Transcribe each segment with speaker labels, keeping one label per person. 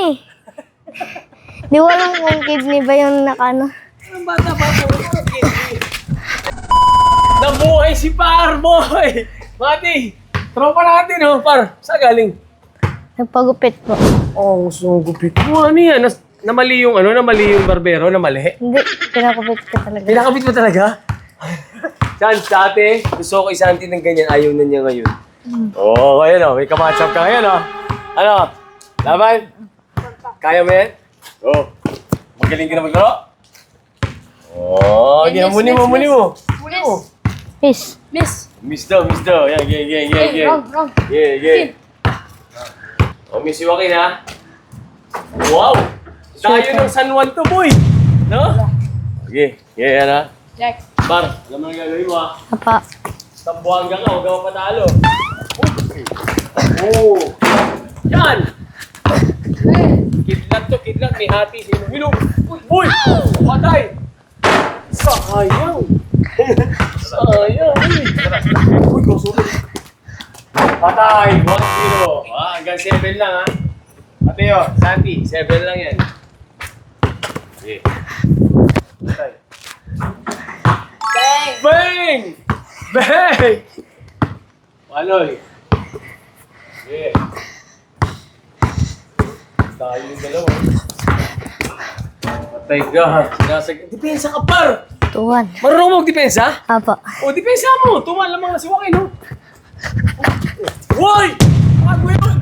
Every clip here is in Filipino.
Speaker 1: eh. Di ko alam kung kidney ba yung nakano.
Speaker 2: Ang bata-bata mo, parang kidney. Nabuhay si Parboy! Mati, tropa natin oh, Par. Saan galing?
Speaker 1: Nagpagupit po.
Speaker 2: Oh, so gupit mo. Ano yan? Namali yung namali yung barbero, namali.
Speaker 1: Hindi, pinakupit ka talaga.
Speaker 2: Pinakapit mo talaga? Chance, dati, gusto ko kay Santi ng ganyan, ayaw na niya ngayon. Oo, ngayon oh, may kamatch-up ka ngayon oh. Ano? Laban? Kaya mo yan? Oo. Magaling ka na maglaro? Oo, muni mo. Muni mo.
Speaker 1: Miss.
Speaker 2: Miss daw. Yan, gang.
Speaker 3: Wrong.
Speaker 2: Yeah. Oh, Miss Joaquin ha? Wow! Tayo ng San Juan to, boy! No? Okay, yan ha?
Speaker 3: Jack.
Speaker 2: Bar, alam mo na gagawin mo ha?
Speaker 1: Apa.
Speaker 2: Tambuhangga ka, huwag ka mapatalo. Oh! Yan! Kidlat. May hati. Sino? Milong! Uy! Patay! Sayang! Uy, kasunod. Patay! 1-0. Hanggang 7 lang ha. Mateo, Santi, 7 lang yan. Okay. Patay. Bang! Paloy. Yeah. Tayo yung dalawa. Patay ka ha. Depensa ka, Par!
Speaker 1: Tuwan.
Speaker 2: Marunong mo magdepensa?
Speaker 1: Apa.
Speaker 2: O, depensa mo. Tuman lamang na si Joaquin, no? Hoy! Bago yun!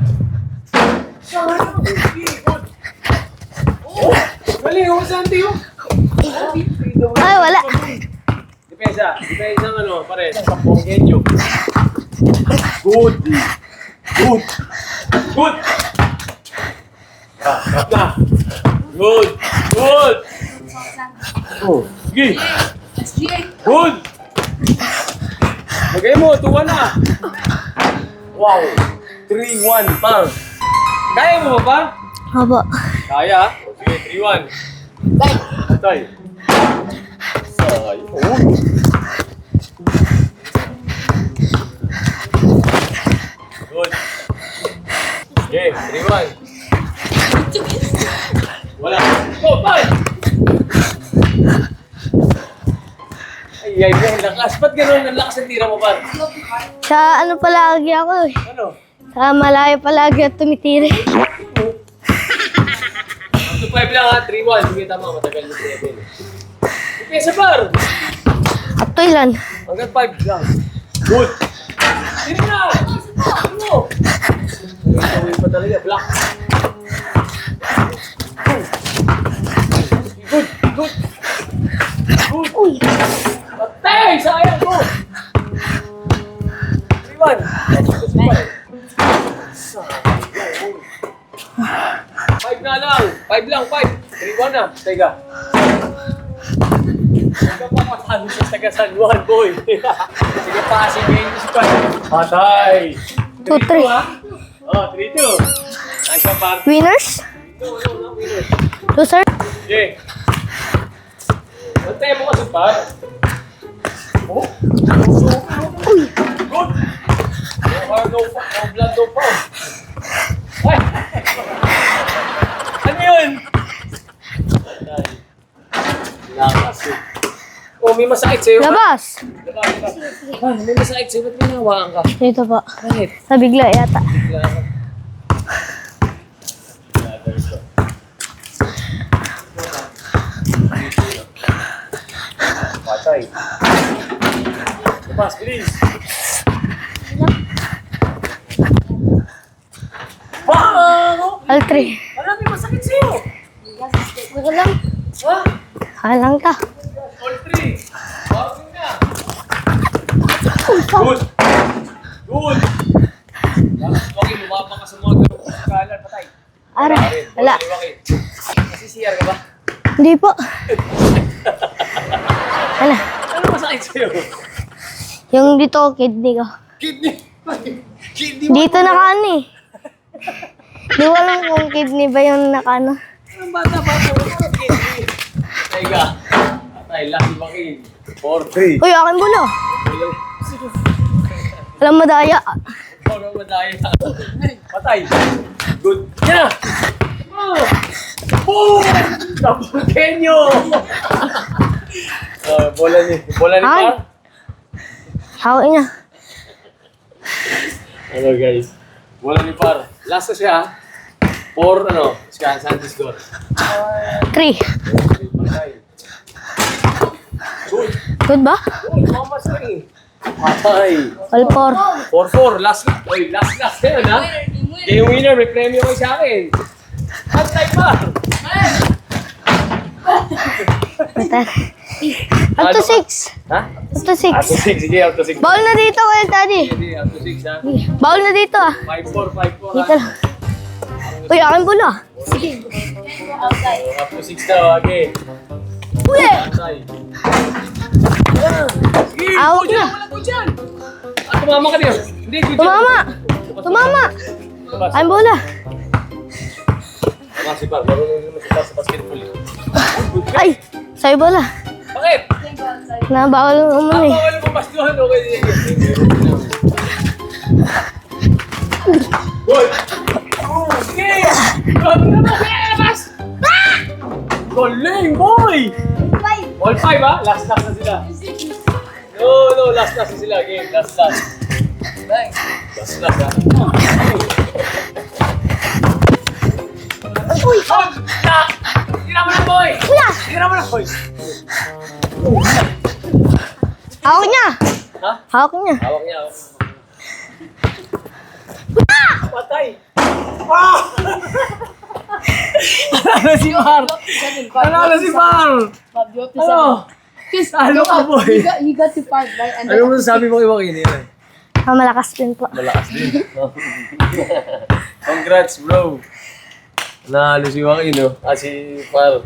Speaker 2: Oh! Galing ako, Santi, oh!
Speaker 1: Ay, wala.
Speaker 2: Depensa ng ano, pare, sa Ponggenyo. Good! Kap na! Good! Oh, sige! Good! Magay mo, tuwa na! Wow! 3-1, Par! Kaya mo ba, Par?
Speaker 1: Apa.
Speaker 2: Kaya? O, sige, 3-1. Patay! Sayang! Oh! Good! Okay, 3-1. Wala! Go, Par! Ay, lakas. Ba't gano'n ang lakas ng tira mo, Par?
Speaker 1: Sa ano palagi ako eh.
Speaker 2: Ano?
Speaker 1: Sa malayo palagi at tumitiri.
Speaker 2: 2-5 lang ha, 3-1. Sige, tama. Matagal na 7. Depensa, Par!
Speaker 1: Up to ilan?
Speaker 2: Hanggang 5 lang. Good! Tira na! Ano? Gawin pa talaga. Black. Good!
Speaker 1: Uy.
Speaker 2: Patay! Sayang ko! 3-1. Sayang. 5 na lang. 5 lang, 5. 3-1 na. Teka. Huwag ka pa matalo sa taga San Juan, boy. Sige pa, sige. Patay.
Speaker 1: 2-3.
Speaker 2: Oh, 3-2. Nice one, Par.
Speaker 1: Winners?
Speaker 2: No, winner.
Speaker 1: Loser?
Speaker 2: Okay. Antay mo kasi, Par. Oh?
Speaker 1: Uy.
Speaker 2: Good! No blood, no foul. Ay! Ano yun? Lakas eh. Oh, may masakit sa'yo.
Speaker 1: Labas.
Speaker 2: Labas. Ah, may masakit sa'yo. Ba't may nahawakan ka?
Speaker 1: Dito po.
Speaker 2: Bakit?
Speaker 1: Nabigla yata.
Speaker 2: Bigla ka. Patay. Labas, please. Wow!
Speaker 1: All 3.
Speaker 2: Ano may masakit sa'yo?
Speaker 1: Wala lang.
Speaker 2: Ha?
Speaker 1: Halang ta.
Speaker 2: All 3. Bakit na? Good. Okay, lumabang ka sa mga ganong kalan. Patay.
Speaker 1: Ara. Wala.
Speaker 2: Kasi CR ka ba?
Speaker 1: Hindi po. Wala.
Speaker 2: Ano masakit sa'yo?
Speaker 1: Yung dito, kidney ko.
Speaker 2: Kidney. Kidney mo.
Speaker 1: Dito nakano eh. Di ko alam kung kidney ba yung nakano.
Speaker 2: Ang bata-bata mo. Kidney. Teka. Patay. Last Joaquin. 4-3.
Speaker 1: Uy, akin bulo. Walang madaya.
Speaker 2: Huwag ang madaya. Patay. Good. Yan na. Kapulkenyo! Bola ni
Speaker 1: Ay.
Speaker 2: Par.
Speaker 1: Hawak niya.
Speaker 2: Ano guys? Bola ni Par. Last na siya. For ano? Santos score.
Speaker 1: 3.
Speaker 2: Good.
Speaker 1: Good ba?
Speaker 2: Uy, mamas na eh. Patay.
Speaker 1: All 4.
Speaker 2: 4-4. Last na. Uy, last na yun ha. Game winner. May premyo kayo sa akin. Antay pa.
Speaker 1: Up to 6.
Speaker 2: Ha?
Speaker 1: Up to 6.
Speaker 2: Up to 6. Sige, up to 6.
Speaker 1: Bawal na dito, Kuya Daddy.
Speaker 2: Sige, up to 6 ha.
Speaker 1: Bawal na dito ah.
Speaker 2: 5-4, 5-4
Speaker 1: Dito lang. Uy, akin bola.
Speaker 2: Up to 6 daw, okay.
Speaker 1: Uy!
Speaker 2: Antay. Sige,
Speaker 1: Awak
Speaker 2: go dyan,
Speaker 1: na.
Speaker 2: wala go dyan. Tumama ka din. Hindi, go dyan.
Speaker 1: Tumama! Tumama! Akin bola.
Speaker 2: Kasi par, marunong naman si Par sa basketball.
Speaker 1: Ay! Sa'yo bola.
Speaker 2: Bakit?
Speaker 1: Na bawal umano eh.
Speaker 2: Bawal mo baston, okay. Goal! Sige! Grabe naman, kaya labas! Galing, boy! All 5 ha? Last na sila. No, last na sila. Game, last. Last ha?
Speaker 1: Uy!
Speaker 2: Tira mo na, boy!
Speaker 1: Kuya!
Speaker 2: Tira mo na, boy!
Speaker 1: Hawak niya!
Speaker 2: Ha?
Speaker 1: Hawak niya.
Speaker 2: Hawak niya, hawak. Patay! Ah! Ano si Par? Ano si Par? Ano? Ano ka, boy?
Speaker 3: He got to fight, right? And
Speaker 2: Ano mo sabi mo kay Joaquin?
Speaker 1: Malakas din po.
Speaker 2: Malakas din. Congrats, bro. Nahalo si Joaquin, no? Si Par.